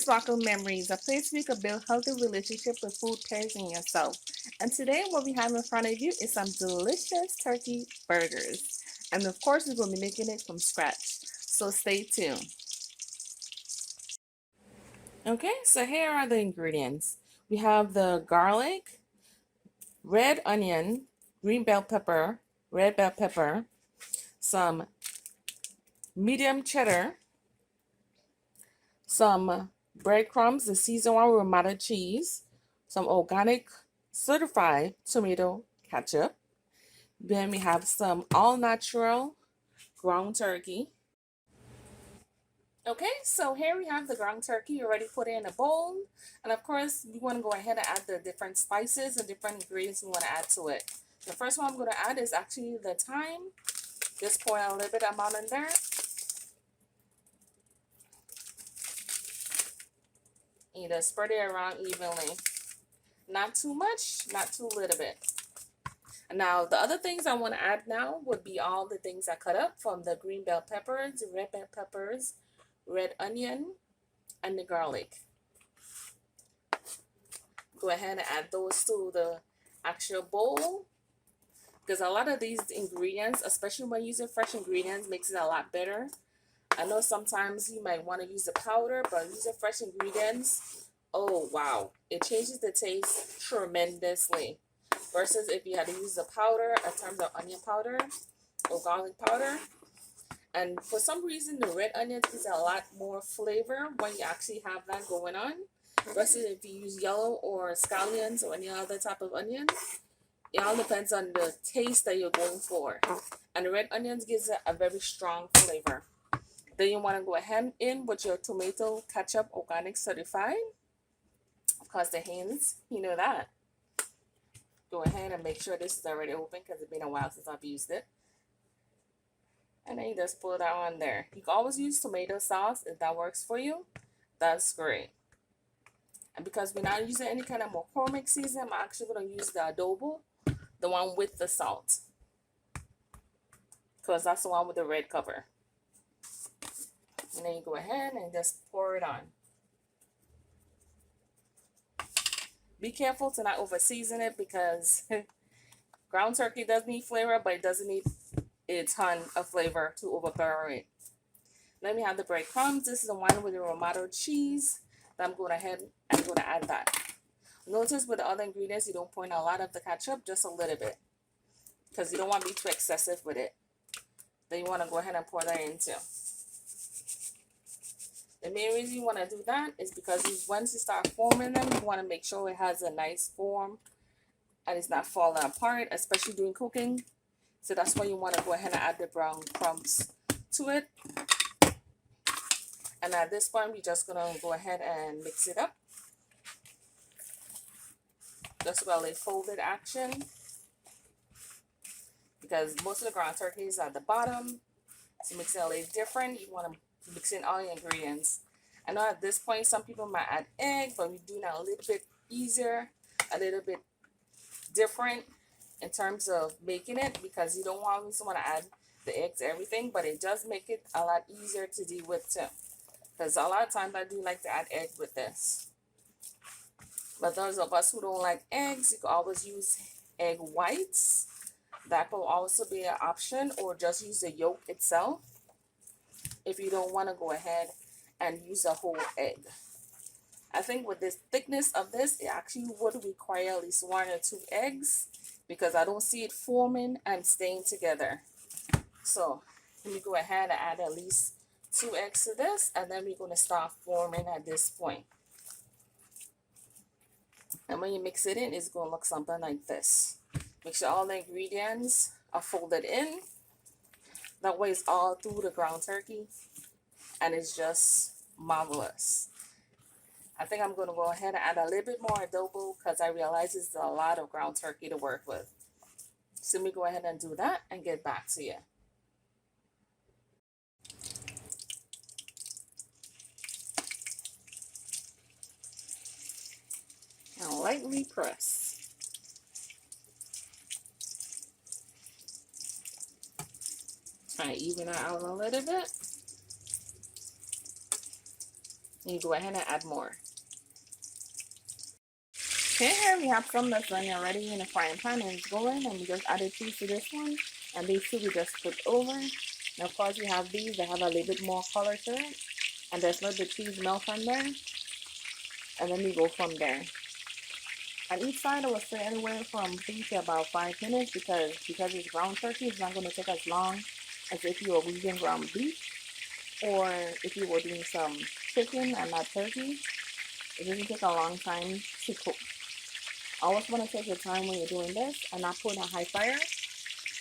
Sparkle Memories, a place where you can build healthy relationship with food, pairs, and yourself. And today, what we have in front of you is some delicious turkey burgers. And of course, we're going to be making it from scratch. So stay tuned. Okay, so here are the ingredients. We have the garlic, red onion, green bell pepper, red bell pepper, some medium cheddar, some breadcrumbs, the seasoned one with Ramada cheese, some organic certified tomato ketchup. Then we have some all natural ground turkey. Okay, so here we have the ground turkey already put in a bowl. And of course, we want to go ahead and add the different spices and different ingredients we want to add to it. The first one I'm going to add is actually the thyme. Just pour a little bit amount in there. And just spread it around evenly. Not too much, not too little bit. Now, the other things I want to add now would be all the things I cut up from the green bell peppers, the red bell peppers, red onion, and the garlic. Go ahead and add those to the actual bowl, because a lot of these ingredients, especially when using fresh ingredients, makes it a lot better. I know sometimes you might want to use the powder, but using fresh ingredients, oh wow, it changes the taste tremendously. Versus if you had to use the powder in terms of onion powder or garlic powder. And for some reason, the red onion gives a lot more flavor when you actually have that going on. Versus if you use yellow or scallions or any other type of onions. It all depends on the taste that you're going for. And the red onions gives it a very strong flavor. Then you want to go ahead in with your tomato ketchup organic certified. Of course, the hands, you know that. Go ahead and make sure this is already open because it's been a while since I've used it. And then you just put that on there. You can always use tomato sauce if that works for you. That's great. And because we're not using any kind of McCormick season, I'm actually going to use the adobo, the one with the salt. Because that's the one with the red cover. And then you go ahead and just pour it on. Be careful to not over season it because ground turkey does need flavor, but it doesn't need a ton of flavor to overpower it. Then we have the breadcrumbs. This is the one with the Romano cheese. I'm going ahead and going to add that. Notice with the other ingredients, you don't pour in a lot of the ketchup, just a little bit. Because you don't want to be too excessive with it. Then you want to go ahead and pour that in too. The main reason you want to do that is because once you start forming them, you want to make sure it has a nice form and it's not falling apart, especially during cooking. So that's why you want to go ahead and add the brown crumbs to it. And at this point, we're just going to go ahead and mix it up. Just well a folded action. Because most of the ground turkeys are at the bottom. So mix it a little different. You want to mix in all the ingredients. I know at this point some people might add egg, but we're doing it a little bit easier, a little bit different in terms of making it, because you don't want someone to add the eggs to everything, but it does make it a lot easier to deal with too. Because a lot of times I do like to add egg with this. But those of us who don't like eggs, you can always use egg whites. That will also be an option, or just use the yolk itself if you don't want to go ahead and use a whole egg. I think with the thickness of this, it actually would require at least 1 or 2 eggs because I don't see it forming and staying together. So let me go ahead and add at least 2 eggs to this, and then we're going to start forming at this point. And when you mix it in, it's going to look something like this. Make sure all the ingredients are folded in. That way it's all through the ground turkey. And it's just marvelous. I think I'm going to go ahead and add a little bit more adobo because I realize it's a lot of ground turkey to work with. So let me go ahead and do that and get back to you. And lightly press. Try to even it out a little bit. You go ahead and add more. Okay, here we have some that's done already in a frying pan and it's going, and we just added cheese to this one, and these two we just put over. And of course we have these that have a little bit more color to it, and just let the cheese melt from there, and then we go from there. On each side I will say anywhere from 3 to about 5 minutes because it's ground turkey, it's not going to take as long as if you were using ground beef or if you were doing some chicken and not turkey. It doesn't take a long time to cook. Always want to take your time when you're doing this and not put on a high fire.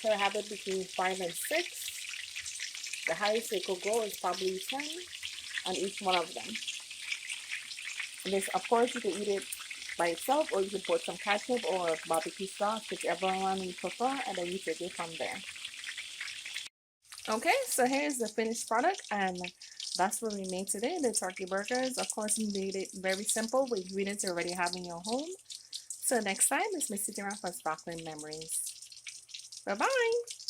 So I have it between 5 and 6. The highest it could go is probably 10 on each one of them. And this, of course, you can eat it by itself, or you can put some ketchup or barbecue sauce, whichever one you prefer, and then you take it from there. Okay, so here's the finished product, and that's what we made today, the turkey burgers. Of course, we made it very simple with ingredients you already have in your home. So next time, it's Miss Sitting Around for Sparkling Memories. Bye-bye!